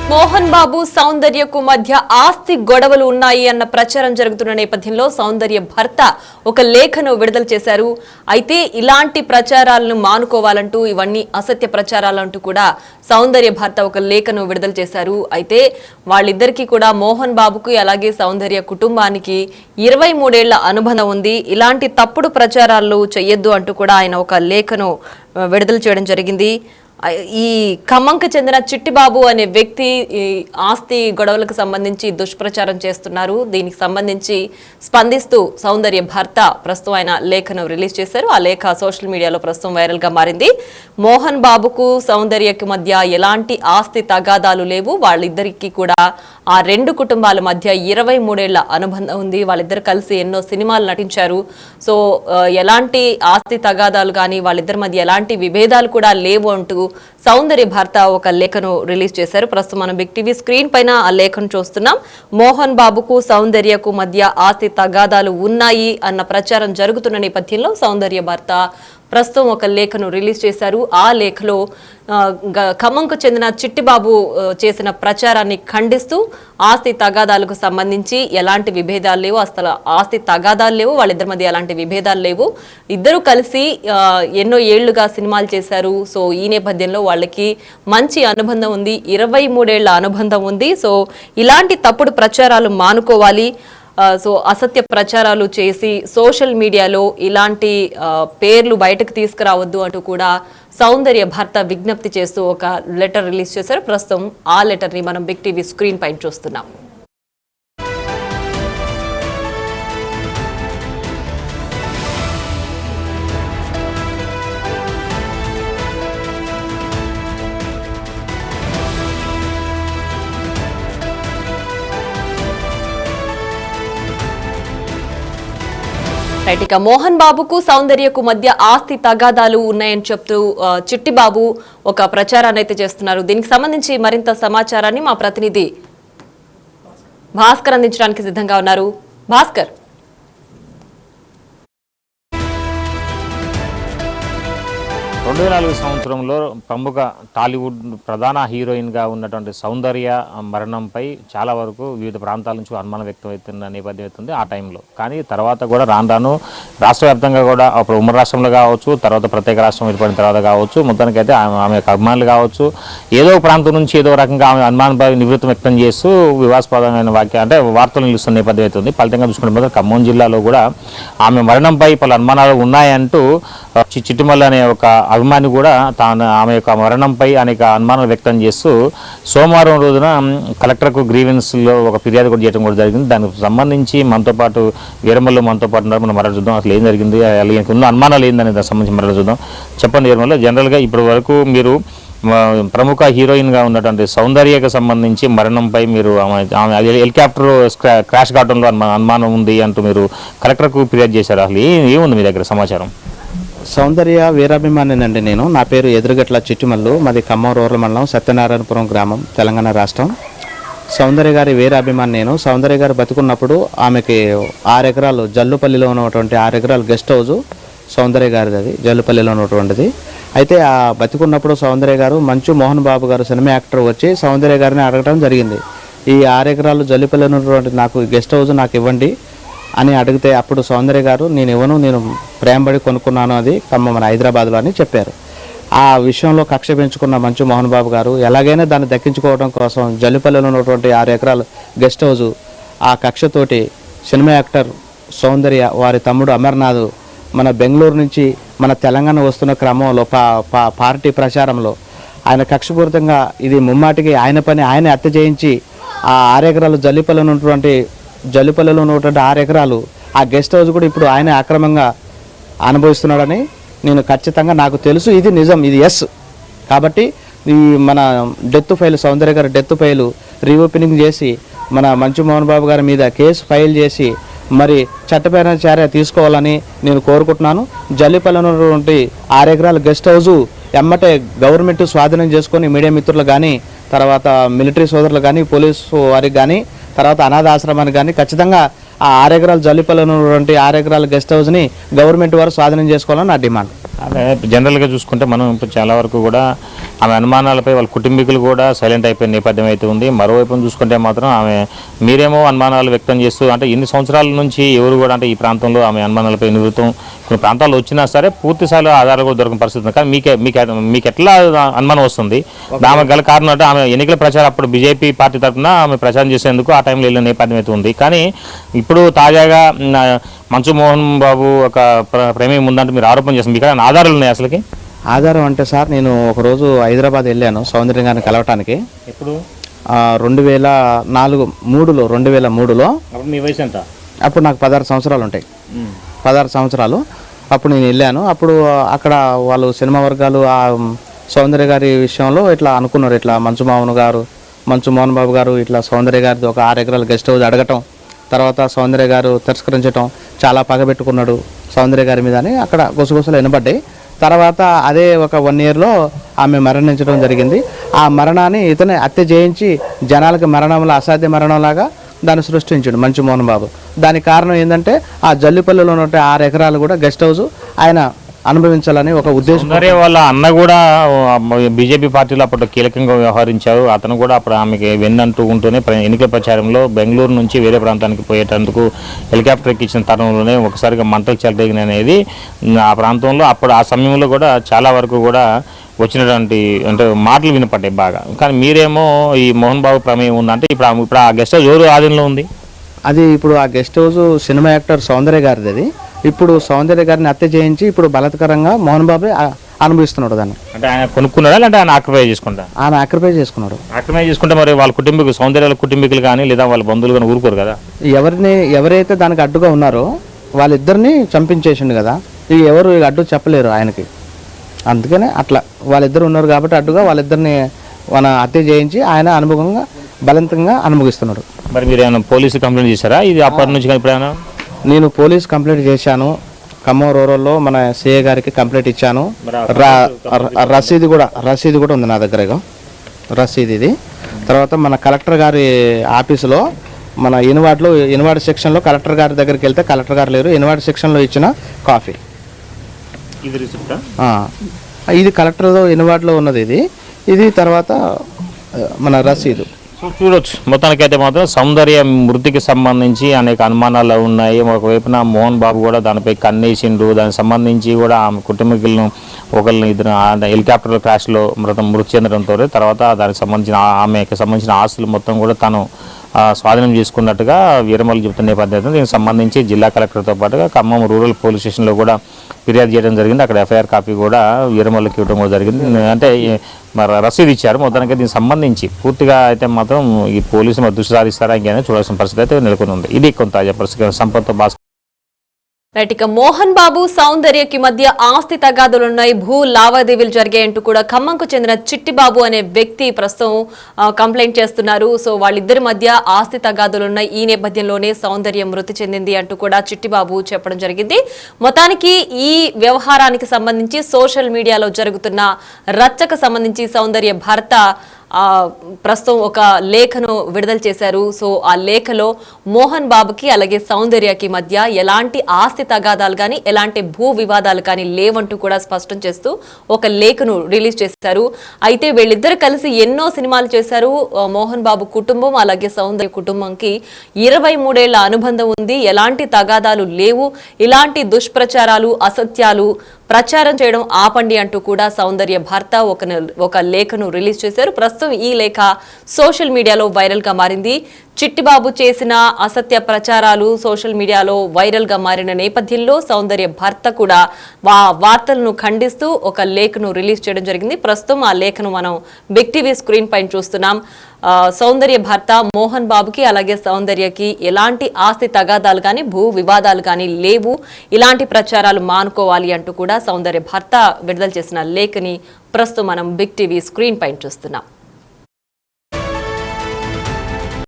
మోహన్ బాబు సౌందర్యకు మధ్య ఆస్తి గొడవలు ఉన్నాయి అన్న ప్రచారం జరుగుతున్న నేపథ్యంలో సౌందర్య భర్త ఒక లేఖను విడుదల చేశారు. అయితే ఇలాంటి ప్రచారాలను మానుకోవాలంటూ ఇవన్నీ అసత్య ప్రచారాలంటూ కూడా సౌందర్య భర్త ఒక లేఖను విడుదల చేశారు. అయితే వాళ్ళిద్దరికీ కూడా మోహన్ బాబుకి అలాగే సౌందర్య కుటుంబానికి 23 ఏళ్ల అనుబంధం ఉంది. ఇలాంటి తప్పుడు ప్రచారాలు చేయొద్దు అంటూ కూడా ఆయన ఒక లేఖను విడుదల చేయడం జరిగింది. ఈ ఖమ్మంకు చెందిన చిట్టిబాబు అనే వ్యక్తి ఆస్తి గొడవలకు సంబంధించి దుష్ప్రచారం చేస్తున్నారు. దీనికి సంబంధించి స్పందిస్తూ సౌందర్య భర్త ప్రస్తుతం ఆయన లేఖను రిలీజ్ చేశారు. ఆ లేఖ సోషల్ మీడియాలో ప్రస్తుతం వైరల్ గా మారింది. మోహన్ బాబుకు సౌందర్యకు మధ్య ఎలాంటి ఆస్తి తగాదాలు లేవు. వాళ్ళిద్దరికీ కూడా ఆ రెండు కుటుంబాల మధ్య 23 ఏళ్ల అనుబంధం ఉంది. వాళ్ళిద్దరు కలిసి ఎన్నో సినిమాలు నటించారు. సో ఎలాంటి ఆస్తి తగాదాలు కానీ వాళ్ళిద్దరి మధ్య ఎలాంటి విభేదాలు కూడా లేవు అంటూ సౌందర్య భర్త ఒక లేఖను రిలీజ్ చేశారు. ప్రస్తుతం మనం బిగ్ టీవీ స్క్రీన్ పైన ఆ లేఖను చూస్తున్నాం. మోహన్ బాబుకు సౌందర్యకు మధ్య ఆస్తి తగాదాలు ఉన్నాయి అన్న ప్రచారం జరుగుతున్న నేపథ్యంలో సౌందర్య భర్త ప్రస్తుతం ఒక లేఖను రిలీజ్ చేశారు. ఆ లేఖలో ఖమ్మంకు చెందిన చిట్టిబాబు చేసిన ప్రచారాన్ని ఖండిస్తూ ఆస్తి తగాదాలకు సంబంధించి ఎలాంటి విభేదాలు లేవు, అసలు ఆస్తి తగాదాలు లేవు, వాళ్ళిద్దరి మధ్య ఎలాంటి విభేదాలు లేవు, ఇద్దరు కలిసి ఎన్నో ఏళ్లుగా సినిమాలు చేశారు. సో ఈ నేపథ్యంలో వాళ్ళకి మంచి అనుబంధం ఉంది, 23 ఏళ్ల అనుబంధం ఉంది. సో ఇలాంటి తప్పుడు ప్రచారాలు మానుకోవాలి. సో అసత్య ప్రచారాలు చేసి సోషల్ మీడియాలో ఇలాంటి పేర్లు బయటకు తీసుకురావద్దు అంటూ కూడా సౌందర్య భర్త విజ్ఞప్తి చేస్తూ ఒక లెటర్ రిలీజ్ చేశారు. ప్రస్తుతం ఆ లెటర్ని మనం బిగ్ టీవీ స్క్రీన్ పైన చూస్తున్నాం. ఇక మోహన్ బాబుకు సౌందర్యకు మధ్య ఆస్తి తగాదాలు ఉన్నాయని చెప్తూ చిట్టిబాబు ఒక ప్రచారాన్ని అయితే చేస్తున్నారు. దీనికి సంబంధించి మరింత సమాచారాన్ని మా ప్రతినిధి భాస్కర్ అందించడానికి సిద్ధంగా ఉన్నారు. భాస్కర్, 2004 సంవత్సరంలో ప్రముఖ టాలీవుడ్ ప్రధాన హీరోయిన్గా ఉన్నటువంటి సౌందర్య మరణంపై చాలా వరకు వివిధ ప్రాంతాల నుంచి అనుమానం వ్యక్తమవుతున్న నేపథ్యం అవుతుంది ఆ టైంలో. కానీ తర్వాత కూడా రాను రాష్ట్ర వ్యాప్తంగా కూడా అప్పుడు ఉమ్మడి రాష్ట్రంలో కావచ్చు, తర్వాత ప్రత్యేక రాష్ట్రం ఏర్పడిన తర్వాత కావచ్చు, మొత్తానికైతే ఆమె అభిమానులు కావచ్చు ఏదో ప్రాంతం నుంచి ఏదో రకంగా ఆమె అనుమానంపై నివృత్తి వ్యక్తం చేస్తూ వివాదాస్పదమైన అంటే వార్తలు నిలుస్తున్న నేపథ్యం అవుతుంది. ఫలితంగా చూసుకుంటే ఖమ్మం జిల్లాలో కూడా ఆమె మరణంపై పలు అనుమానాలు ఉన్నాయంటూ చిట్టిమల్ల అనే ఒక అభిమాని కూడా ఆమె యొక్క మరణంపై అనేక అనుమానాలు వ్యక్తం చేస్తూ సోమవారం రోజున కలెక్టర్కు గ్రీవెన్స్లో ఒక ఫిర్యాదు కూడా చేయడం కూడా జరిగింది. దానికి సంబంధించి మనతో పాటు వీరమల్లు మనతో పాటు ఉన్నారు. మనం మరల చూద్దాం అసలు ఏం జరిగింది, ఉన్న అనుమానాలు ఏందని దానికి సంబంధించి మరల చూద్దాం. చెప్పండి వీరమల్లు, జనరల్గా ఇప్పటి వరకు మీరు ప్రముఖ హీరోయిన్గా ఉన్నటువంటి సౌందర్యకు సంబంధించి మరణంపై మీరు ఆమె హెలికాప్టర్ క్రాష్ కావడంలో అనుమానం ఉంది అంటూ మీరు కలెక్టర్కు ఫిర్యాదు చేశారు. అసలు ఏముంది మీ దగ్గర సమాచారం? సౌందర్య వీరాభిమానినండి నేను. నా పేరు ఎదురుగట్ల చిట్టిమల్లు, మాది ఖమ్మం రూరల్ మండలం సత్యనారాయణపురం గ్రామం, తెలంగాణ రాష్ట్రం. సౌందర్య గారి వీరాభిమాని నేను. సౌందర్య గారు బతుకున్నప్పుడు ఆమెకి 6 ఎకరాలు జల్లుపల్లిలో ఉన్నటువంటి 6 ఎకరాలు గెస్ట్ హౌస్ సౌందర్య గారిది, అది జల్లుపల్లిలో ఉన్నటువంటిది. అయితే ఆ బతుకున్నప్పుడు సౌందర్య గారు మంచు మోహన్ బాబు గారు సినిమా యాక్టర్ వచ్చి సౌందర్య గారిని అడగడం జరిగింది. ఈ 6 ఎకరాలు జల్లుపల్లి ఉన్నటువంటి నాకు గెస్ట్ హౌస్ నాకు ఇవ్వండి అని అడిగితే అప్పుడు సౌందర్య గారు నేను ఇవ్వను, నేను ప్రేమబడి కొనుక్కున్నాను, అది మన హైదరాబాద్లో అని చెప్పారు. ఆ విషయంలో కక్ష పెంచుకున్న మంచు మోహన్ బాబు గారు ఎలాగైనా దాన్ని దక్కించుకోవడం కోసం జల్లిపల్లిలో ఉన్నటువంటి 6 ఎకరాలు గెస్ట్ హౌస్ ఆ కక్షతోటి సినిమా యాక్టర్ సౌందర్య వారి తమ్ముడు అమర్నాథ్ మన బెంగళూరు నుంచి మన తెలంగాణ వస్తున్న క్రమంలో పార్టీ ప్రచారంలో ఆయన కక్షపూరితంగా ఇది ముమ్మాటికి ఆయన పని ఆయన హత్య చేయించి ఆ 6 ఎకరాలు జల్లిపల్లిలో ఉన్నటువంటి 6 ఎకరాలు ఆ గెస్ట్ హౌస్ కూడా ఇప్పుడు ఆయన అక్రమంగా అనుభవిస్తున్నాడని నేను ఖచ్చితంగా నాకు తెలుసు. ఇది నిజం, ఇది ఎస్. కాబట్టి ఈ మన డెత్ ఫైల్ సౌందర్య గారి డెత్ ఫైల్ రీఓపెనింగ్ చేసి మన మంచు మోహన్ బాబు గారి మీద కేసు ఫైల్ చేసి మరి చట్టపరమైన చర్య తీసుకోవాలని నేను కోరుకుంటున్నాను. జల్లిపల్లిలో ఉన్నటువంటి 6 ఎకరాల గెస్ట్ హౌస్ ఎమ్మటే గవర్నమెంట్ స్వాధీనం చేసుకొని మీడియా మిత్రులు కానీ, తర్వాత మిలిటరీ సోదరులు కానీ, పోలీసు వారికి కానీ, తర్వాత అనాథ ఆశ్రమానికి కానీ ఖచ్చితంగా ఆ 6 ఎకరాల జల్లిపల్లిలో ఉన్నటువంటి 6 ఎకరాల గెస్ట్ హౌస్ని గవర్నమెంట్ వారు స్వాధీనం చేసుకోవాలని నా డిమాండ్. అదే జనరల్గా చూసుకుంటే మనం ఇప్పుడు చాలా వరకు కూడా ఆమె అనుమానాలపై వాళ్ళ కుటుంబీకులు కూడా సైలెంట్ అయిపోయిన నేపథ్యం అయితే ఉంది. మరోవైపు చూసుకుంటే మాత్రం ఆమె మీరేమో అనుమానాలు వ్యక్తం చేస్తూ అంటే ఇన్ని సంవత్సరాల నుంచి ఎవరు కూడా అంటే ఈ ప్రాంతంలో ఆమె అనుమానాలపై నివృత్తం కొన్ని ప్రాంతాల్లో వచ్చినా సరే పూర్తిస్థాయిలో ఆధారాలు కూడా దొరకని పరిస్థితి ఉంది. కానీ మీకు ఎట్లా అనుమానం వస్తుంది? ఆమె గల కారణం అంటే ఆమె ఎన్నికల ప్రచారం అప్పుడు బీజేపీ పార్టీ తరఫున ఆమె ప్రచారం చేసేందుకు ఆ టైంలో వెళ్ళిన నేపథ్యం అయితే ఉంది. కానీ ఇప్పుడు తాజాగా మంచు మోహన్ బాబు ఒక ప్రేమ ఉందంటే మీరు ఆరోపణ చేస్తుంది. మీకు ఆధారాలు ఉన్నాయి అసలుకి? ఆధారం అంటే సార్, నేను ఒకరోజు హైదరాబాద్ వెళ్ళాను సౌందర్య గారిని కలవటానికి. ఎప్పుడు? 2003లో. మీ వయసు ఎంత? అప్పుడు నాకు 16 సంవత్సరాలు ఉంటాయి. 16 సంవత్సరాలు అప్పుడు నేను వెళ్ళాను. అప్పుడు అక్కడ వాళ్ళు సినిమా వర్గాలు ఆ సౌందర్య గారి విషయంలో ఇట్లా అనుకున్నారు, ఇట్లా మంచు మోహన్ బాబు గారు ఇట్లా సౌందర్య గారిది ఒక 6 ఎకరాల గెస్ట్ హౌస్ అడగటం, తర్వాత సౌందర్య గారు తిరస్కరించడం, చాలా పగబెట్టుకున్నాడు సౌందర్య గారి మీద అని అక్కడ గుసగుసలు వినబడ్డాయి. తర్వాత అదే ఒక 1 ఇయర్లో ఆమె మరణించడం జరిగింది. ఆ మరణాన్ని ఇతనే హత్య చేయించి జనాలకి మరణంలో అసాధ్య మరణంలాగా దాన్ని సృష్టించాడు మంచు మోహన్ బాబు. దానికి కారణం ఏంటంటే ఆ జల్లిపల్లిలో ఉన్న 6 ఎకరాలు కూడా గెస్ట్ హౌస్ ఆయన అనుభవించాలని ఒక ఉద్దేశం. వాళ్ళ అన్న కూడా బీజేపీ పార్టీలో అప్పుడు కీలకంగా వ్యవహరించారు. అతను కూడా అప్పుడు ఆమెకి వెన్నంటూ ఉంటూనే ఎన్నికల ప్రచారంలో బెంగళూరు నుంచి వేరే ప్రాంతానికి పోయేటందుకు హెలికాప్టర్ ఎక్కించిన తరుణంలోనే ఒకసారిగా మంటలు చెలరేగిన అనేది ఆ ప్రాంతంలో అప్పుడు ఆ సమయంలో కూడా చాలా వరకు కూడా వచ్చినటువంటి అంటే మాటలు వినపడ్డాయి బాగా. కానీ మీరేమో ఈ మోహన్ బాబు ప్రమేయం ఉందంటే ఇప్పుడు ఆ గెస్ట్ హౌస్ ఎవరు ఆధీనంలో ఉంది? అది ఇప్పుడు ఆ గెస్ట్ హౌస్ సినిమా యాక్టర్ సౌందర్య గారిది. అది ఇప్పుడు సౌందర్య గారిని హత్య చేయించి ఇప్పుడు బలత్కరంగా మోహన్ బాబు అనుభవిస్తున్నాడు దాన్ని. అంటే ఆయన కొనుక్కున్నాడా లేదంటే ఆయన ఆక్యుపై చేసుకుంటా? ఆయన ఆక్యుపై చేసుకున్నాడు. ఆక్యుపై చేసుకుంటే మరి వాళ్ళ కుటుంబీకులు సౌందర్య కుటుంబీకులు కానీ లేదా వాళ్ళ బంధువులు కానీ ఊరుకోరు కదా? ఎవరైతే దానికి అడ్డుగా ఉన్నారో వాళ్ళిద్దరిని చంపించేసిండు కదా. ఇక ఎవరు అడ్డు చెప్పలేరు ఆయనకి. అందుకనే అట్లా వాళ్ళిద్దరు ఉన్నారు కాబట్టి అడ్డుగా వాళ్ళిద్దరిని మన హత్య చేయించి ఆయన అనుభవంగా బలవంతంగా అనుభవిస్తున్నాడు. మరి మీరు ఏమైనా పోలీసు కంప్లైంట్ చేశారా ఇది అప్పటి నుంచి? కానీ ఇప్పుడైనా నేను పోలీస్ కంప్లైంట్ చేశాను. ఖమ్మం రూరల్లో మన సిఏ గారికి కంప్లైంట్ ఇచ్చాను. రసీదు కూడా ఉంది నా దగ్గర. రసీదు ఇది. తర్వాత మన కలెక్టర్ గారి ఆఫీసులో మన ఇన్వార్డ్ సెక్షన్లో కలెక్టర్ గారి దగ్గరికి వెళ్తే కలెక్టర్ గారు లేరు. ఇన్వార్డ్ సెక్షన్లో ఇచ్చిన కాఫీ ఇది కలెక్టర్ ఇన్వార్డ్లో ఉన్నది. ఇది తర్వాత మన రసీదు చూడొచ్చు. మొత్తానికైతే మాత్రం సౌందర్య మృతికి సంబంధించి అనేక అనుమానాలు ఉన్నాయి. ఒకవైపున మోహన్ బాబు కూడా దానిపై కన్నేసిండు. దానికి సంబంధించి కూడా ఆమె కుటుంబీకులను ఇద్దరు హెలికాప్టర్ క్రాష్లో మృతి చెందడంతో తర్వాత దానికి సంబంధించిన ఆమెకి సంబంధించిన ఆస్తులు మొత్తం కూడా తను స్వాధీనం చేసుకున్నట్టుగా వీరమల్లు చెబుతున్న నేపథ్యంలో దీనికి సంబంధించి జిల్లా కలెక్టర్తో పాటుగా ఖమ్మం రూరల్ పోలీస్ స్టేషన్లో కూడా ఫిర్యాదు చేయడం జరిగింది. అక్కడ ఎఫ్ఐఆర్ కాపీ కూడా వీరమల్లుకి ఇవ్వడం కూడా జరిగింది. అంటే మరి రసీదు ఇచ్చారు. మొత్తానికి దీనికి సంబంధించి పూర్తిగా అయితే మాత్రం ఈ పోలీసులు దృష్టి సారిస్తారా ఇంకేమైనా చూడాల్సిన పరిస్థితి అయితే నెలకొని ఉంది. ఇది కొంత తాజా పరిస్థితి. సంపత్ భాస్కర్. రైట్, ఇక మోహన్ బాబు సౌందర్యకి మధ్య ఆస్తి తగాదులున్నాయి, భూ లావాదేవీలు జరిగాయంటూ కూడా ఖమ్మంకు చెందిన చిట్టిబాబు అనే వ్యక్తి ప్రస్తుతం కంప్లైంట్ చేస్తున్నారు. సో వాళ్ళిద్దరి మధ్య ఆస్తి తగాదులున్నాయి. ఈ నేపథ్యంలోనే సౌందర్య మృతి చెందింది అంటూ కూడా చిట్టిబాబు చెప్పడం జరిగింది. మొత్తానికి ఈ వ్యవహారానికి సంబంధించి సోషల్ మీడియాలో జరుగుతున్న రచ్చకు సంబంధించి సౌందర్య భర్త ప్రస్తుతం ఒక లేఖను విడుదల చేశారు. సో ఆ లేఖలో మోహన్ బాబుకి అలాగే సౌందర్యకి మధ్య ఎలాంటి ఆస్తి తగాదాలు కానీ ఎలాంటి భూ వివాదాలు కానీ లేవంటూ కూడా స్పష్టం చేస్తూ ఒక లేఖను రిలీజ్ చేశారు. అయితే వీళ్ళిద్దరు కలిసి ఎన్నో సినిమాలు చేశారు. మోహన్ బాబు కుటుంబం అలాగే సౌందర్య కుటుంబంకి 23 ఏళ్ల అనుబంధం ఉంది. ఎలాంటి తగాదాలు లేవు. ఇలాంటి దుష్ప్రచారాలు అసత్యాలు ప్రచారం చేయడం ఆపండి అంటూ కూడా సౌందర్య భర్త ఒక లేఖను రిలీజ్ చేశారు. ప్రస్తుతం ఈ లేఖ సోషల్ మీడియాలో వైరల్ గా మారింది. చిట్టిబాబు చేసిన అసత్య ప్రచారాలు సోషల్ మీడియాలో వైరల్ గా మారిన నేపథ్యంలో సౌందర్య భర్త కూడా వార్తలను ఖండిస్తూ ఒక లేఖను రిలీజ్ చేయడం జరిగింది. ప్రస్తుతం ఆ లేఖను మనం బిగ్ టీవీ స్క్రీన్ పైన చూస్తున్నాం. సౌందర్య భర్త మోహన్ బాబుకి అలాగే సౌందర్యకి ఎలాంటి ఆస్తి తగాదాలు కానీ భూ వివాదాలు కానీ లేవు. ఇలాంటి ప్రచారాలు మానుకోవాలి అంటూ కూడా సౌందర్య భర్త విడుదల చేసిన లేఖని ప్రస్తుతం మనం బిగ్ టీవీ స్క్రీన్ పైన చూస్తున్నాం.